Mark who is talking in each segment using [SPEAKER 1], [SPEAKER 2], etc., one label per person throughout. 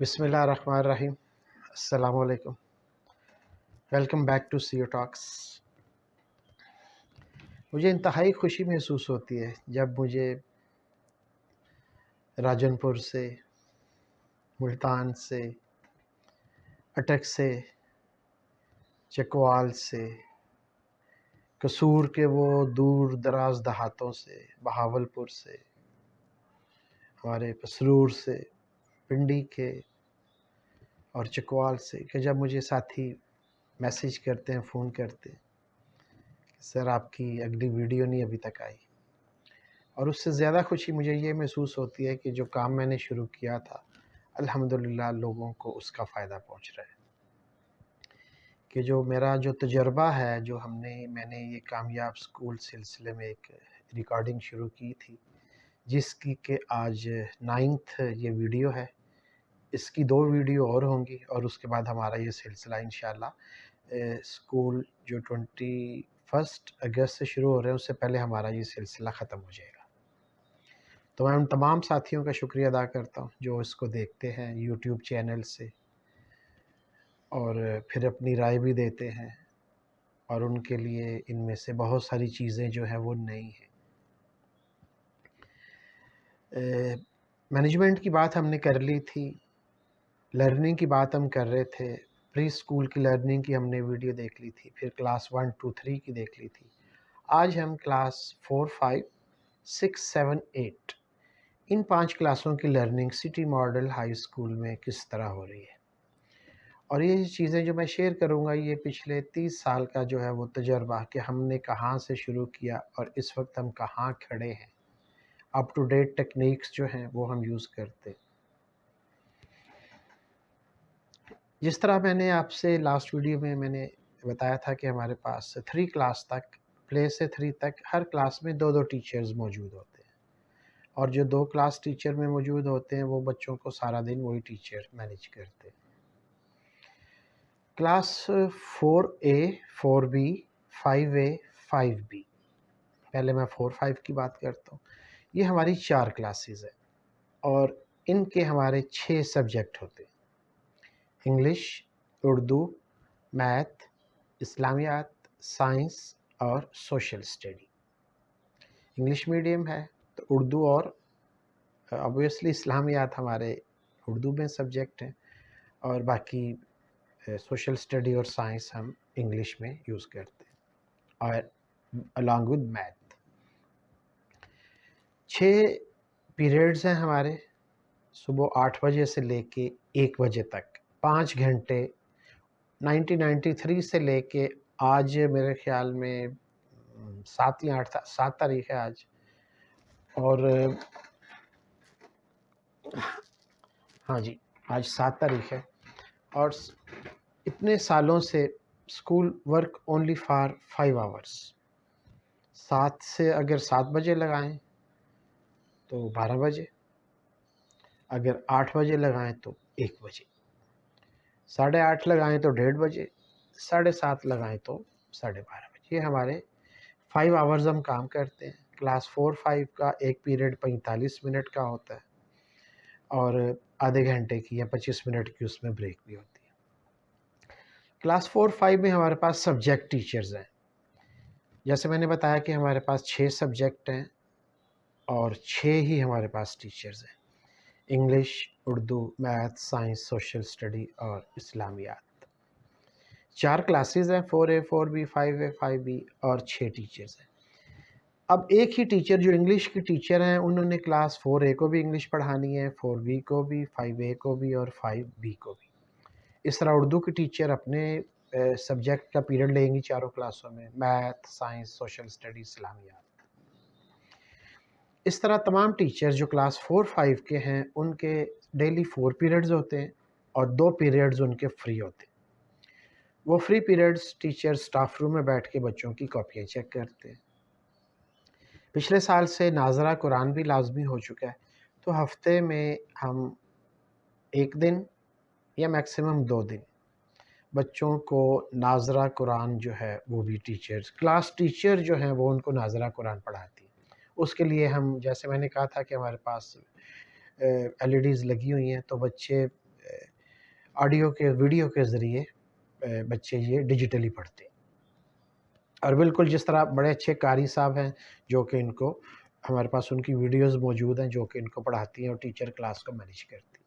[SPEAKER 1] بسم اللہ الرحمن الرحیم۔ السلام علیکم، welcome back to C U talks. مجھے انتہائی خوشی محسوس ہوتی ہے جب مجھے راجن پور سے، ملتان سے، اٹک سے، چکوال سے، قصور کے وہ دور دراز دیہاتوں سے، بہاول پور سے، ہمارے پسرور سے، پنڈی کے اور چکوال سے، کہ جب مجھے ساتھی میسیج کرتے ہیں، فون کرتے ہیں کہ سر آپ کی اگلی ویڈیو نہیں ابھی تک آئی، اور اس سے زیادہ خوشی مجھے یہ محسوس ہوتی ہے کہ جو کام میں نے شروع کیا تھا الحمدللہ لوگوں کو اس کا فائدہ پہنچ رہا ہے، کہ جو میرا جو تجربہ ہے، جو میں نے یہ کامیاب سکول سلسلے میں ایک ریکارڈنگ شروع کی تھی، جس کی کہ آج 9th یہ ویڈیو ہے، اس کی 2 ویڈیو اور ہوں گی، اور اس کے بعد ہمارا یہ سلسلہ انشاءاللہ سکول جو 21 اگست سے شروع ہو رہے ہیں اس سے پہلے ہمارا یہ سلسلہ ختم ہو جائے گا۔ تو میں ان تمام ساتھیوں کا شکریہ ادا کرتا ہوں جو اس کو دیکھتے ہیں یوٹیوب چینل سے، اور پھر اپنی رائے بھی دیتے ہیں، اور ان کے لیے ان میں سے بہت ساری چیزیں جو ہیں وہ نئی ہیں۔ مینجمنٹ کی بات ہم نے کر لی تھی، لرننگ کی بات ہم کر رہے تھے، پری اسکول کی لرننگ کی ہم نے ویڈیو دیکھ لی تھی، پھر کلاس 1 2 3 کی دیکھ لی تھی۔ آج ہم کلاس 4 5 6 7 8 ان 5 کلاسوں کی learning city model high school میں کس طرح ہو رہی ہے، اور یہ چیزیں جو میں شیئر کروں گا یہ پچھلے 30 سال کا جو ہے وہ تجربہ، کہ ہم نے کہاں سے شروع کیا اور اس وقت ہم کہاں کھڑے ہیں، اپ ٹو ڈیٹ ٹیکنیکس جو ہیں وہ ہم یوز کرتے ہیں۔ جس طرح میں نے آپ سے لاسٹ ویڈیو میں نے بتایا تھا کہ ہمارے پاس 3 کلاس تک، پلے سے 3 تک ہر کلاس میں 2 ٹیچرز موجود ہوتے ہیں، اور جو 2 کلاس ٹیچر میں موجود ہوتے ہیں وہ بچوں کو سارا دن وہی ٹیچر مینیج کرتے ہیں۔ Class 4A 4B 5A 5B، پہلے میں 4 5 کی بات کرتا ہوں۔ یہ ہماری 4 کلاسز ہیں، اور ان کے ہمارے 6 سبجیکٹ ہوتے ہیں: انگلش، اردو، میتھ، اسلامیات، سائنس اور سوشل اسٹڈی۔ انگلش میڈیم ہے تو اردو اور اوبویسلی اسلامیات ہمارے اردو میں سبجیکٹ ہیں، اور باقی سوشل اسٹڈی اور سائنس ہم انگلش میں یوز کرتے ہیں، اور along with میتھ۔ 6 پیریڈز ہیں ہمارے، صبح 8 بجے سے لے کے 1 بجے تک، 5 گھنٹے 1993 سے لے کے آج میرے خیال میں 7 یا 8 7 تاریخ ہے آج، اور ہاں جی آج 7 تاریخ ہے، اور اتنے سالوں سے school work only for 5 hours, 7 سے اگر 7 بجے لگائیں تو 12 بجے، اگر 8 بجے لگائیں تو 1 بجے، 8:30 لگائیں تو 1:30 بجے، 7:30 لگائیں تو 12:30 بجے۔ یہ ہمارے 5 آورز ہم کام کرتے ہیں۔ کلاس 4 5 کا ایک پیریڈ 45 منٹ کا ہوتا ہے، اور آدھے گھنٹے کی یا 25 منٹ کی اس میں بریک بھی ہوتی ہے۔ کلاس 4 5 میں ہمارے پاس سبجیکٹ ٹیچرز ہیں، جیسے میں نے بتایا کہ ہمارے پاس 6 سبجیکٹ ہیں اور 6 ہی ہمارے پاس ٹیچرز ہیں: English, Urdu, math, science, social study اور اسلامیات۔ 4 کلاسز ہیں، 4A 4B 5A 5B، اور 6 ٹیچرز ہیں۔ اب ایک ہی ٹیچر جو انگلش کی ٹیچر ہیں انہوں نے کلاس 4A کو بھی انگلش پڑھانی ہے، 4B کو بھی، 5A کو بھی اور 5B کو بھی۔ اس طرح اردو کی ٹیچر اپنے سبجیکٹ کا پیریڈ لیں گی چاروں کلاسوں میں: میتھ، سائنس، سوشل اسٹڈی، اسلامیات۔ اس طرح تمام ٹیچر جو کلاس 4 5 کے ہیں ان کے ڈیلی 4 پیریڈز ہوتے ہیں، اور 2 پیریڈز ان کے فری ہوتے ہیں۔ وہ فری پیریڈز ٹیچر سٹاف روم میں بیٹھ کے بچوں کی کاپیاں چیک کرتے ہیں۔ پچھلے سال سے ناظرہ قرآن بھی لازمی ہو چکا ہے، تو ہفتے میں ہم 1 دن یا میکسیمم 2 دن بچوں کو ناظرہ قرآن جو ہے وہ بھی کلاس ٹیچر جو ہیں وہ ان کو ناظرہ قرآن پڑھاتی ہیں۔ اس کے لیے ہم، جیسے میں نے کہا تھا کہ ہمارے پاس LED لگی ہوئی ہیں، تو بچے آڈیو کے ویڈیو کے ذریعے بچے یہ ڈیجیٹلی پڑھتے ہیں، اور بالکل جس طرح بڑے اچھے قاری صاحب ہیں جو کہ ان کو ہمارے پاس ان کی ویڈیوز موجود ہیں جو کہ ان کو پڑھاتی ہیں اور ٹیچر کلاس کو مینیج کرتی ہیں۔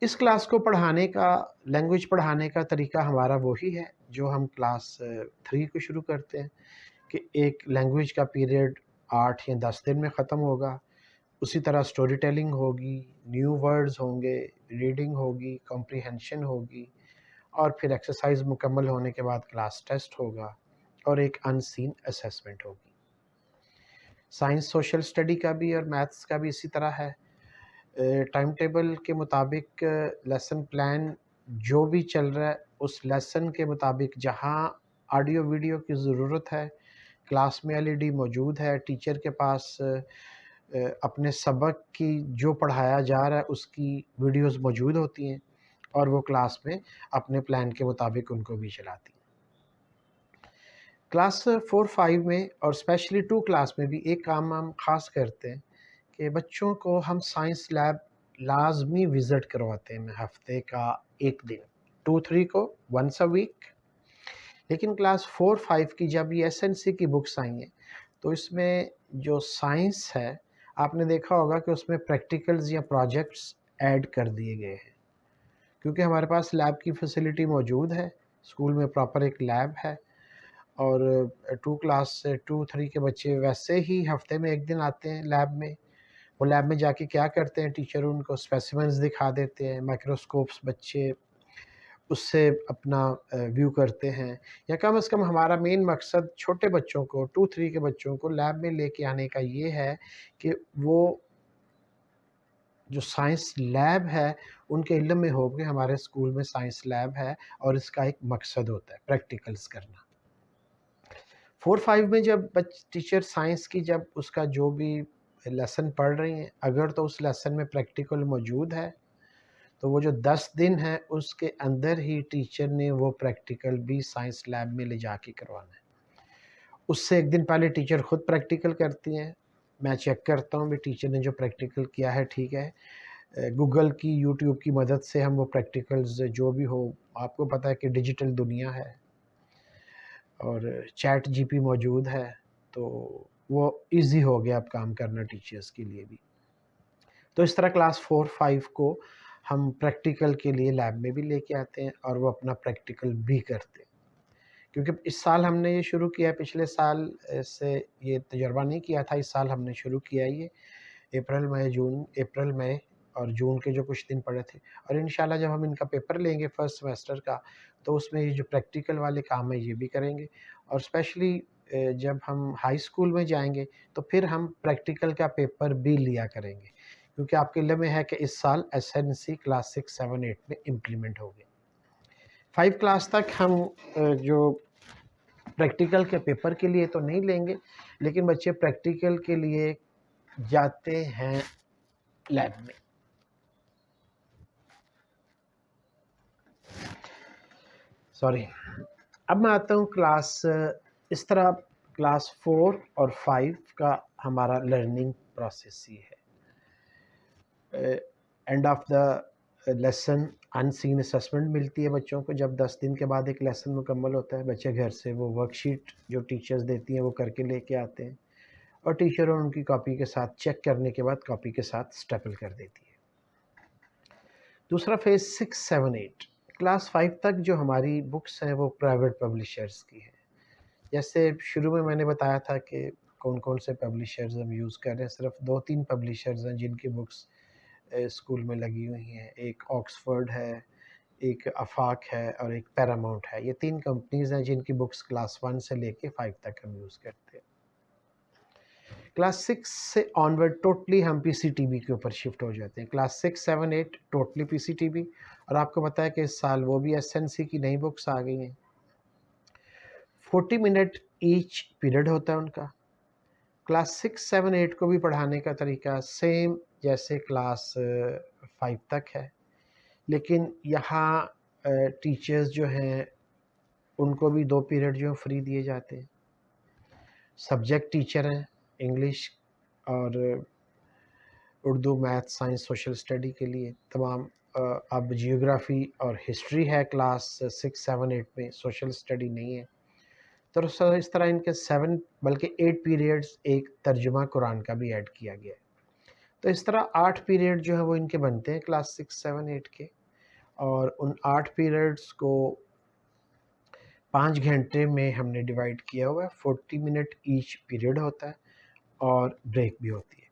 [SPEAKER 1] اس کلاس کو پڑھانے کا، لینگویج پڑھانے کا طریقہ ہمارا وہی ہے جو ہم کلاس 3 کو شروع کرتے ہیں، کہ ایک لینگویج کا پیریڈ 8 یا 10 دن میں ختم ہوگا۔ اسی طرح سٹوری ٹیلنگ ہوگی، نیو ورڈز ہوں گے، ریڈنگ ہوگی، کمپریہنشن ہوگی، اور پھر ایکسرسائز مکمل ہونے کے بعد کلاس ٹیسٹ ہوگا اور ایک ان سین اسیسمنٹ ہوگی۔ سائنس سوشل اسٹڈی کا بھی اور میتھس کا بھی اسی طرح ہے۔ ٹائم ٹیبل کے مطابق لیسن پلان جو بھی چل رہا ہے اس لیسن کے مطابق جہاں آڈیو ویڈیو کی ضرورت ہے، کلاس میں LED موجود ہے، ٹیچر کے پاس اپنے سبق کی جو پڑھایا جا رہا ہے اس کی ویڈیوز موجود ہوتی ہیں اور وہ کلاس میں اپنے پلان کے مطابق ان کو بھی چلاتی ہیں۔ کلاس 4-5 میں اور اسپیشلی 2 کلاس میں بھی ایک کام ہم خاص کرتے ہیں کہ بچوں کو ہم سائنس لیب لازمی وزٹ کرواتے ہیں، ہفتے کا ایک دن، 2-3 کو ونس اے ویک۔ لیکن کلاس 4-5 کی جب یہ SNC کی بکس آئی ہیں تو اس میں جو سائنس ہے آپ نے دیکھا ہوگا کہ اس میں پریکٹیکلز یا پروجیکٹس ایڈ کر دیے گئے ہیں، کیونکہ ہمارے پاس لیب کی فیسلٹی موجود ہے، اسکول میں پراپر ایک لیب ہے، اور 2 کلاس سے 2-3 کے بچے ویسے ہی ہفتے میں ایک دن آتے ہیں لیب میں۔ وہ لیب میں جا کے کیا کرتے ہیں، ٹیچر ان کو اسپیسیمنز دکھا دیتے ہیں، مائکروسکوپس بچے اس سے اپنا ویو کرتے ہیں، یا کم از کم ہمارا مین مقصد چھوٹے بچوں کو 2-3 کے بچوں کو لیب میں لے کے آنے کا یہ ہے کہ وہ جو سائنس لیب ہے ان کے علم میں ہو کہ ہمارے اسکول میں سائنس لیب ہے اور اس کا ایک مقصد ہوتا ہے پریکٹیکلز کرنا۔ 4-5 میں جب ٹیچر سائنس کی جب اس کا جو بھی لیسن پڑھ رہی ہیں، اگر تو اس لیسن میں پریکٹیکل موجود ہے تو وہ جو 10 دن ہے اس کے اندر ہی ٹیچر نے وہ پریکٹیکل بھی سائنس لیب میں لے جا کے کروانا ہے۔ اس سے ایک دن پہلے ٹیچر خود پریکٹیکل کرتی ہیں، میں چیک کرتا ہوں بھی ٹیچر نے جو پریکٹیکل کیا ہے ٹھیک ہے۔ گوگل کی، یوٹیوب کی مدد سے ہم وہ پریکٹیکلز جو بھی ہو، آپ کو پتہ ہے کہ ڈیجیٹل دنیا ہے اور چیٹ GP موجود ہے، تو وہ ایزی ہو گیا اب کام کرنا ٹیچرز کے لیے بھی۔ تو اس طرح کلاس 4-5 کو ہم پریکٹیکل کے لیے لیب میں بھی لے کے آتے ہیں اور وہ اپنا پریکٹیکل بھی کرتے ہیں، کیونکہ اس سال ہم نے یہ شروع کیا ہے، پچھلے سال سے یہ تجربہ نہیں کیا تھا، اس سال ہم نے شروع کیا ہے یہ اپریل مئی اور جون کے جو کچھ دن پڑے تھے، اور انشاءاللہ جب ہم ان کا پیپر لیں گے فرسٹ سیمسٹر کا تو اس میں یہ جو پریکٹیکل والے کام ہیں یہ بھی کریں گے، اور اسپیشلی جب ہم ہائی اسکول میں جائیں گے تو پھر ہم پریکٹیکل کا پیپر بھی لیا کریں گے، کیونکہ آپ کے علم میں ہے کہ اس سال SNC کلاس 6-7-8 میں امپلیمنٹ ہو گئے۔ 5 کلاس تک ہم جو پریکٹیکل کے پیپر کے لیے تو نہیں لیں گے، لیکن بچے پریکٹیکل کے لیے جاتے ہیں لیب میں۔ اب میں آتا ہوں اس طرح کلاس 4 اور 5 کا ہمارا لرننگ پروسیس یہ ہے۔ End of the lesson unseen assessment ملتی ہے بچوں کو، جب 10 دن کے بعد ایک لیسن مکمل ہوتا ہے بچے گھر سے وہ ورک شیٹ جو ٹیچرز دیتی ہیں وہ کر کے لے کے آتے ہیں، اور ٹیچر ان کی کاپی کے ساتھ چیک کرنے کے بعد کاپی کے ساتھ اسٹیپل کر دیتی ہے۔ دوسرا فیز 6-7-8 کلاس 5 تک جو ہماری بکس ہیں وہ پرائیویٹ پبلیشرز کی ہیں۔ جیسے شروع میں نے بتایا تھا کہ کون کون سے پبلیشرز ہم یوز کر رہے ہیں، صرف 2-3 پبلیشرز ہیں جن کی بکس اسکول میں لگی ہوئی ہیں، ایک آکسفورڈ ہے، ایک آفاق ہے اور ایک پیراماؤنٹ ہے۔ یہ 3 کمپنیز ہیں جن کی بکس کلاس 1 سے لے کے 5 تک ہم یوز کرتے ہیں۔ کلاس 6 سے آنورڈ ٹوٹلی ہم PCTB کے اوپر شفٹ ہو جاتے ہیں۔ کلاس 6-7-8 ٹوٹلی PCTB، اور آپ کو پتہ ہے کہ اس سال وہ بھی SNC کی نئی بکس آ گئی ہیں۔ 40 منٹ ایچ پیریڈ ہوتا ہے ان کا۔ کلاس 6-7-8 کو بھی پڑھانے کا طریقہ سیم جیسے کلاس 5 تک ہے، لیکن یہاں ٹیچرز جو ہیں ان کو بھی 2 پیریڈ جو فری دیے جاتے ہیں۔ سبجیکٹ ٹیچر ہیں انگلش اور Urdu, math, science, social study کے لیے تمام، اب جیوگرافی اور ہسٹری ہے کلاس 6 7 8 میں، سوشل اسٹڈی نہیں ہے، تو اس طرح ان کے 7 بلکہ 8 پیریڈز ایک ترجمہ قرآن کا بھی ایڈ کیا گیا ہے۔ تو اس طرح 8 پیریڈ جو ہیں وہ ان کے بنتے ہیں کلاس 6 7 8 کے، اور ان 8 پیریڈز کو 5 گھنٹے میں ہم نے ڈیوائڈ کیا ہوا ہے، 40 منٹ ایچ پیریڈ ہوتا ہے اور بریک بھی ہوتی ہے۔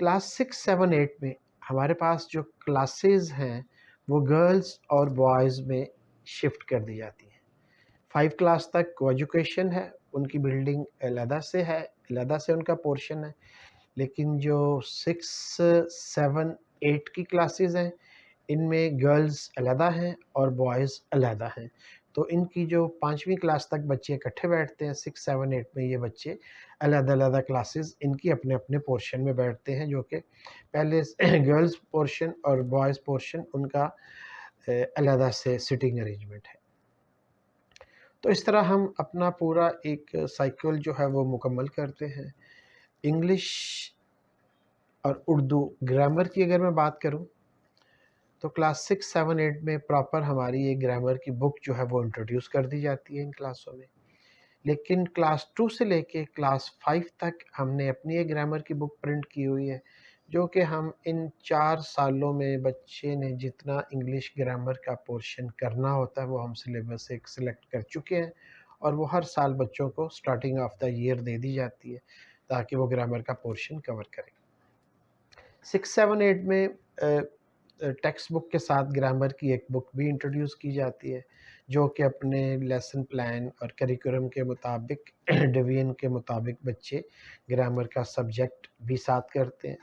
[SPEAKER 1] کلاس 6 7 8 میں ہمارے پاس جو کلاسز ہیں وہ گرلز اور بوائز میں شفٹ کر دی جاتی ہیں۔ 5 کلاس تک کو ایجوکیشن ہے، ان کی بلڈنگ علیحدہ سے ہے، علیحدہ سے ان کا پورشن ہے، لیکن جو 6 7 8 کی کلاسز ہیں ان میں گرلز علیحدہ ہیں اور بوائز علیحدہ ہیں، تو ان کی جو 5ویں کلاس تک بچے اکٹھے بیٹھتے ہیں 6 7 8 میں، یہ بچے علیحدہ علیحدہ کلاسز ان کی اپنے اپنے پورشن میں بیٹھتے ہیں، جو کہ پہلے گرلز پورشن اور بوائز پورشن ان کا علیحدہ سے سٹنگ ارینجمنٹ ہے۔ تو اس طرح ہم اپنا پورا ایک سائیکل جو ہے وہ مکمل کرتے ہیں۔ انگلش اور اردو گرامر کی اگر میں بات کروں تو کلاس 6 7 8 میں پراپر ہماری یہ گرامر کی بک جو ہے وہ انٹروڈیوس کر دی جاتی ہے ان کلاسوں میں، لیکن کلاس 2 سے لے کے کلاس 5 تک ہم نے اپنی ایک گرامر کی بک پرنٹ کی ہوئی ہے، جو کہ ہم ان 4 سالوں میں بچے نے جتنا انگلش گرامر کا پورشن کرنا ہوتا ہے وہ ہم سلیبس ایک سلیکٹ کر چکے ہیں، اور وہ ہر سال بچوں کو سٹارٹنگ آف دا ایئر دے دی جاتی ہے تاکہ وہ گرامر کا پورشن کور کریں۔ 6 7 8 میں ٹیکسٹ بک کے ساتھ گرامر کی ایک بک بھی انٹروڈیوس کی جاتی ہے، جو کہ اپنے لیسن پلان اور کریکولم کے مطابق ڈویژن کے مطابق بچے گرامر کا سبجیکٹ بھی ساتھ کرتے ہیں۔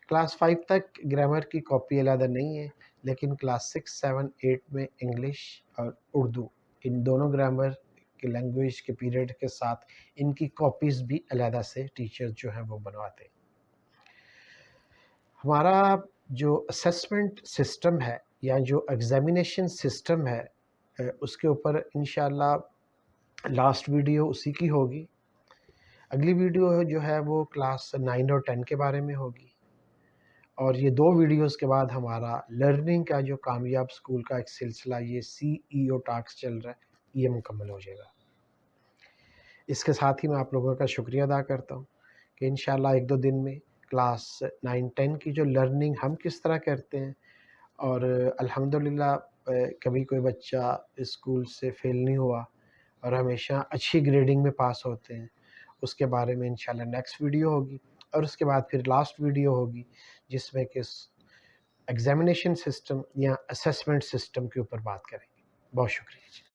[SPEAKER 1] کلاس 5 تک گرامر کی کاپی علیحدہ نہیں ہے، لیکن کلاس 6 7 8 میں انگلش اور اردو ان دونوں گرامر کے لینگویج کے پیریڈ کے ساتھ ان کی کاپیز بھی علیحدہ سے ٹیچر جو ہیں وہ بنواتے ہیں۔ ہمارا جو اسسمنٹ سسٹم ہے یا جو ایگزامینیشن سسٹم ہے، اس کے اوپر انشاءاللہ لاسٹ ویڈیو اسی کی ہوگی۔ اگلی ویڈیو جو ہے وہ کلاس 9 اور 10 کے بارے میں ہوگی، اور یہ 2 ویڈیوز کے بعد ہمارا لرننگ کا جو کامیاب اسکول کا ایک سلسلہ یہ CEO ٹاکس چل رہا ہے، یہ مکمل ہو جائے گا۔ اس کے ساتھ ہی میں آپ لوگوں کا شکریہ ادا کرتا ہوں کہ انشاءاللہ 1 2 دن میں کلاس 9 10 کی جو لرننگ ہم کس طرح کرتے ہیں، اور الحمدللہ کبھی کوئی بچہ اسکول سے فیل نہیں ہوا اور ہمیشہ اچھی گریڈنگ میں پاس ہوتے ہیں، اس کے بارے میں انشاءاللہ نیکسٹ ویڈیو ہوگی، اور اس کے بعد پھر لاسٹ ویڈیو ہوگی جس میں کہ ایگزامینیشن سسٹم یا اسسمنٹ سسٹم کے اوپر بات کریں گے۔ بہت شکریہ۔